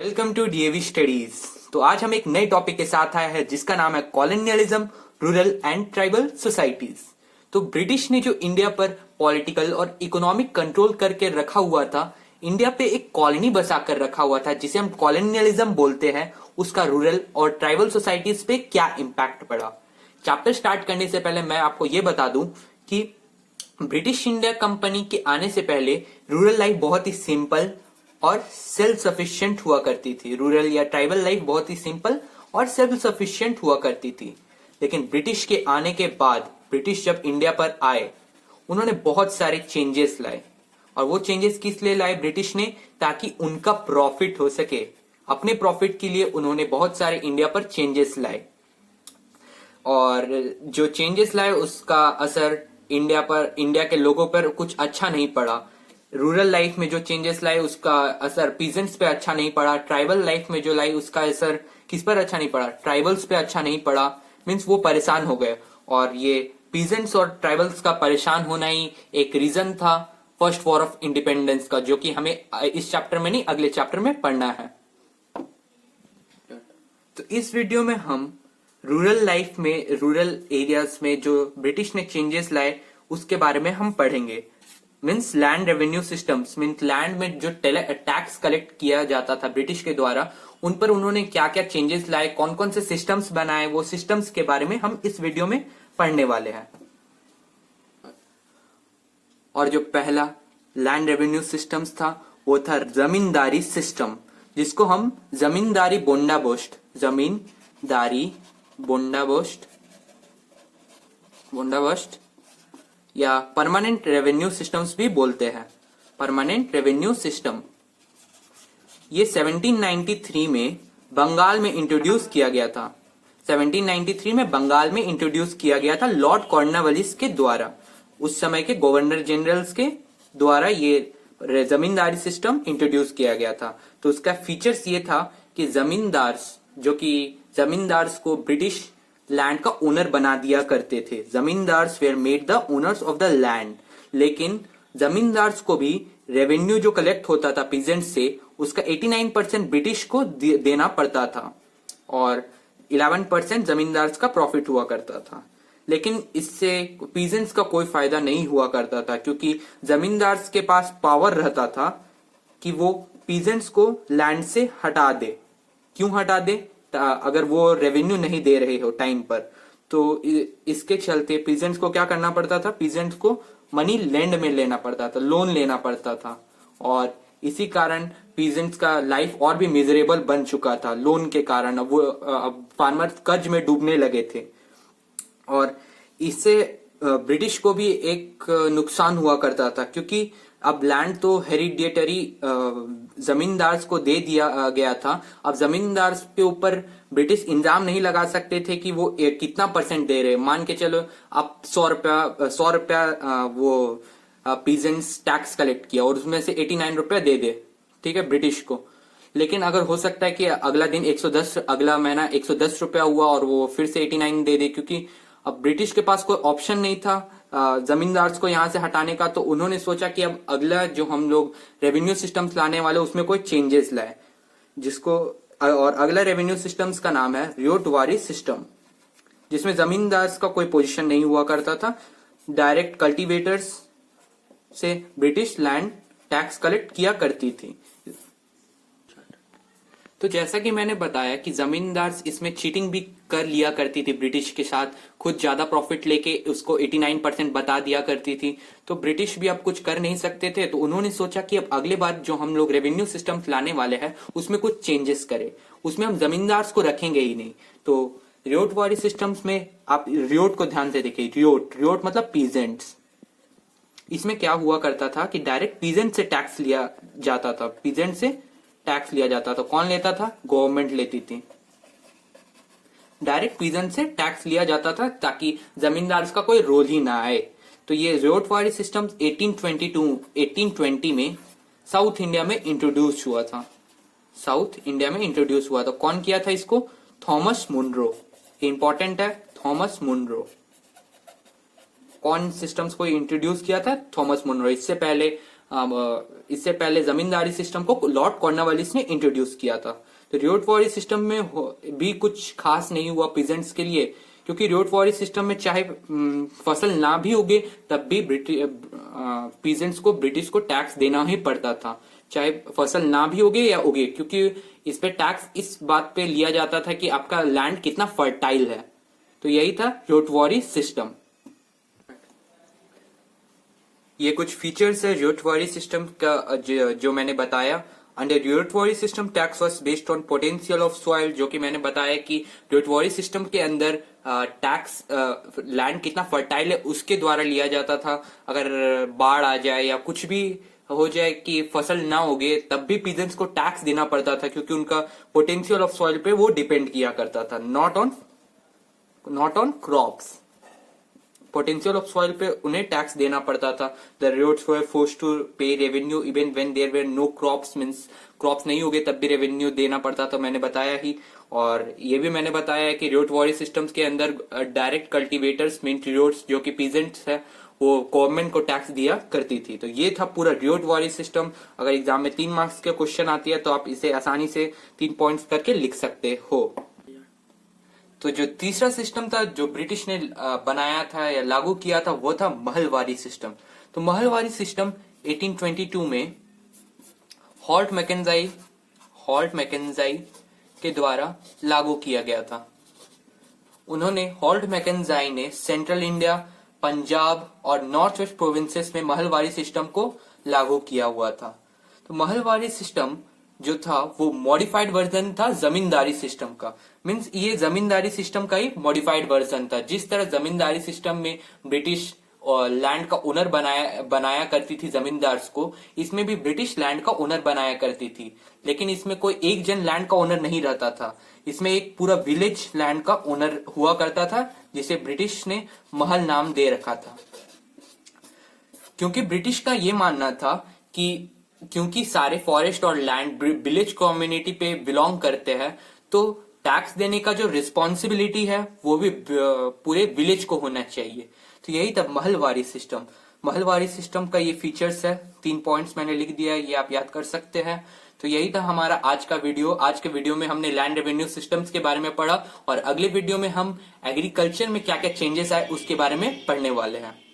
Welcome to DAV studies. तो आज हम एक नए टॉपिक के साथ आए हैं जिसका नाम है colonialism, rural and tribal societies. तो ब्रिटिश ने जो इंडिया पर पॉलिटिकल और इकोनॉमिक कंट्रोल करके रखा हुआ था, इंडिया पे एक कॉलोनी बसा कर रखा हुआ था जिसे हम कॉलोनियलिज्म बोलते हैं, उसका रूरल और ट्राइबल सोसाइटीज पे क्या इम्पैक्ट पड़ा। चैप्टर स्टार्ट करने से पहले मैं आपको ये बता दूं कि ब्रिटिश इंडिया कंपनी के आने से पहले रूरल लाइफ बहुत ही सिंपल और सेल्फ सफिशिएंट हुआ करती थी। रूरल या ट्राइबल लाइफ बहुत ही सिंपल और सेल्फ सफिशिएंट हुआ करती थी। लेकिन ब्रिटिश के आने के बाद ब्रिटिश जब इंडिया पर आए, उन्होंने बहुत सारे चेंजेस लाए। और वो चेंजेस किस लिए लाए ब्रिटिश ने? ताकि उनका प्रॉफिट हो सके। अपने प्रॉफिट के लिए उन्होंने बहुत सारे इंडिया पर चेंजेस लाए, और जो चेंजेस लाए उसका असर इंडिया के लोगों पर कुछ अच्छा नहीं पड़ा। रूरल लाइफ में जो चेंजेस लाए उसका असर पीजेंट्स पे अच्छा नहीं पड़ा। ट्राइबल लाइफ में जो लाई उसका असर किस पर अच्छा नहीं पड़ा? ट्राइबल्स पे अच्छा नहीं पड़ा। मीन्स वो परेशान हो गए, और ये पीजेंट्स और ट्राइबल्स का परेशान होना ही एक रीजन था फर्स्ट वॉर ऑफ इंडिपेंडेंस का, जो कि हमें इस चैप्टर में नहीं अगले चैप्टर में पढ़ना है। तो इस वीडियो में हम रूरल लाइफ में, रूरल एरियाज में जो ब्रिटिश ने चेंजेस लाए उसके बारे में हम पढ़ेंगे। Means land revenue systems, means land में जो टैक्स कलेक्ट किया जाता था ब्रिटिश के द्वारा, उन पर उन्होंने क्या क्या चेंजेस लाए, कौन कौन से सिस्टम्स बनाए, वो सिस्टम्स के बारे में हम इस वीडियो में पढ़ने वाले हैं। और जो पहला लैंड रेवेन्यू सिस्टम्स था वो था जमींदारी सिस्टम, जिसको हम जमींदारी बोंडाबोस्ट या परमानेंट रेवेन्यू सिस्टम्स भी बोलते हैं। परमानेंट रेवेन्यू सिस्टम ये 1793 में बंगाल में इंट्रोड्यूस किया गया था। 1793 में बंगाल में इंट्रोड्यूस किया गया था लॉर्ड कॉर्नवालिस के द्वारा, उस समय के गवर्नर जनरल्स के द्वारा ये जमींदारी सिस्टम इंट्रोड्यूस किया गया था। तो उसका फीचर्स ये था कि जमींदार्स को ब्रिटिश लैंड का ओनर बना दिया करते थे। Zamindars were made the owners of the land. लेकिन जमींदार्स को भी रेवेन्यू जो कलेक्ट होता था पीजेंट से, उसका 89% ब्रिटिश को देना पड़ता था, और 11% जमींदार्स का प्रॉफिट हुआ करता था। लेकिन इससे पीजेंट्स का कोई फायदा नहीं हुआ करता था, क्योंकि जमींदार्स के पास पावर रहता था कि वो पीजेंट्स को लैंड से हटा दे। क्यों हटा दे? अगर वो रेवेन्यू नहीं दे रहे हो टाइम पर, तो इसके चलते पीजेंट्स को क्या करना पड़ता था? पीजेंट्स को मनी लैंड में लेना पड़ता था, लोन लेना पड़ता था, और इसी कारण पीजेंट्स का लाइफ और भी मिजरेबल बन चुका था लोन के कारण। अब फार्मर्स कर्ज में डूबने लगे थे, और इससे ब्रिटिश को भी एक नुकसान हुआ करता था, क्योंकि अब लैंड तो हेरिडिटरी जमींदार्स को दे दिया गया था। अब जमींदार्स के ऊपर ब्रिटिश इल्जाम नहीं लगा सकते थे कि वो कितना परसेंट दे रहे। मान के चलो आप 100 रुपया वो पीजेंट्स टैक्स कलेक्ट किया और उसमें से 89 रुपया दे दे, ठीक है, ब्रिटिश को। लेकिन अगर हो सकता है कि अगला महीना 110 रुपया हुआ और वो फिर से 89 दे दे, क्योंकि अब ब्रिटिश के पास कोई ऑप्शन नहीं था जमींदार्स को यहां से हटाने का। तो उन्होंने सोचा कि अब अगला जो हम लोग रेवेन्यू सिस्टम्स लाने वाले उसमें कोई चेंजेस लाए, और अगला रेवेन्यू सिस्टम्स का नाम है रियोटवारी सिस्टम, जिसमें जमींदार्स का कोई पोजीशन नहीं हुआ करता था। डायरेक्ट कल्टीवेटर्स से ब्रिटिश लैंड टैक्स कलेक्ट किया करती थी। तो जैसा कि मैंने बताया कि जमींदार इसमें चीटिंग भी कर लिया करती थी ब्रिटिश के साथ, खुद ज्यादा प्रॉफिट लेके उसको 89% बता दिया करती थी। तो ब्रिटिश भी अब कुछ कर नहीं सकते थे, तो उन्होंने सोचा कि अब अगले बार जो हम लोग रेवेन्यू सिस्टम लाने वाले हैं उसमें कुछ चेंजेस करें, उसमें हम जमींदार को रखेंगे ही नहीं। तो रियोटवारी सिस्टम्स में आप रियोट को ध्यान से देखिए। रियोट मतलब पीजेंट्स। इसमें क्या हुआ करता था कि डायरेक्ट पीजेंट से टैक्स लिया जाता था। पीजेंट से टैक्स लिया जाता था। कौन लेता था? गवर्नमेंट लेती थी। डायरेक्ट पीजेंट से टैक्स लिया जाता था ताकि जमींदार का कोई रोल ही ना आए। तो ये रियोटवारी सिस्टम 1820 में साउथ इंडिया में इंट्रोड्यूस हुआ था। कौन किया था इसको? Thomas Munro. इंपॉर्टेंट है, थॉमस मुनरो। कौन सिस्टम्स को इंट्रोड्यूस किया था? Thomas Munro. इससे पहले इससे पहले जमींदारी सिस्टम को लॉर्ड कॉर्नवालिस ने इंट्रोड्यूस किया था। तो रियोटवॉरी सिस्टम में भी कुछ खास नहीं हुआ पीजेंट्स के लिए, क्योंकि रियोटवॉरी सिस्टम में चाहे फसल ना भी उगे तब भी पीजेंट्स को ब्रिटिश को टैक्स देना ही पड़ता था, चाहे फसल ना भी उगे या उगे, क्योंकि इस पे टैक्स इस बात पे लिया जाता था कि आपका लैंड कितना फर्टाइल है। तो यही था रियोटवॉरी सिस्टम। ये कुछ फीचर्स है रियोटवॉरी सिस्टम का जो मैंने बताया। Under ryotwari system tax was based on potential of soil, जो कि मैंने बताया कि रियोटवॉरी सिस्टम के अंदर टैक्स लैंड कितना फर्टाइल है उसके द्वारा लिया जाता था। अगर बाढ़ आ जाए या कुछ भी हो जाए कि फसल ना उगे तब भी पीजेंट्स को टैक्स देना पड़ता था, क्योंकि उनका पोटेंशियल ऑफ सॉइल पे वो डिपेंड किया करता था, not on crops. Potential of soil पे उन्हें टैक्स देना पड़ता था। The ryots were forced to pay revenue even when there were no crops, means crops नहीं उगे तब भी रेवेन्यू देना पड़ता था, मैंने बताया ही। और ये भी मैंने बताया है कि रियोटवॉरी सिस्टम्स के अंदर डायरेक्ट कल्टीवेटर्स मीन रियोट्स जो कि पीजेंट्स है वो गवर्नमेंट को टैक्स दिया करती थी। तो ये था पूरा रियोटवॉरी सिस्टम। अगर एग्जाम में 3 मार्क्स के क्वेश्चन आती है तो आप इसे आसानी से 3 पॉइंट्स करके लिख सकते हो। तो जो तीसरा सिस्टम था जो ब्रिटिश ने बनाया था या लागू किया था वो था महलवारी सिस्टम। तो महलवारी सिस्टम 1822 में हॉल्ट मैकेंजाई के द्वारा लागू किया गया था। हॉल्ट मैकेंजाई ने सेंट्रल इंडिया, पंजाब और नॉर्थ वेस्ट प्रोविंसेस में महलवारी सिस्टम को लागू किया हुआ था। तो महलवारी सिस्टम जो था वो मॉडिफाइड वर्जन था जमींदारी सिस्टम का। मींस ये जमींदारी सिस्टम का ही मॉडिफाइड वर्जन था। जिस तरह जमींदारी सिस्टम में ब्रिटिश लैंड का ओनर बनाया करती थी जमींदार्स को, इसमें भी ब्रिटिश लैंड का ओनर बनाया करती थी। लेकिन इसमें कोई एक जन लैंड का ओनर नहीं रहता था, इसमें एक पूरा विलेज लैंड का ओनर हुआ करता था, जिसे ब्रिटिश ने महल नाम दे रखा था। क्योंकि ब्रिटिश का ये मानना था कि क्योंकि सारे फॉरेस्ट और लैंड विलेज कम्युनिटी पे बिलोंग करते हैं, तो टैक्स देने का जो रिस्पॉन्सिबिलिटी है वो भी पूरे विलेज को होना चाहिए। तो यही था महलवारी सिस्टम। महलवारी सिस्टम का ये फीचर्स है, 3 पॉइंट्स मैंने लिख दिया है, ये आप याद कर सकते हैं। तो यही था हमारा आज का वीडियो। आज के वीडियो में हमने लैंड रेवेन्यू सिस्टम्स के बारे में पढ़ा और अगले वीडियो में हम एग्रीकल्चर में क्या क्या चेंजेस आए उसके बारे में पढ़ने वाले हैं।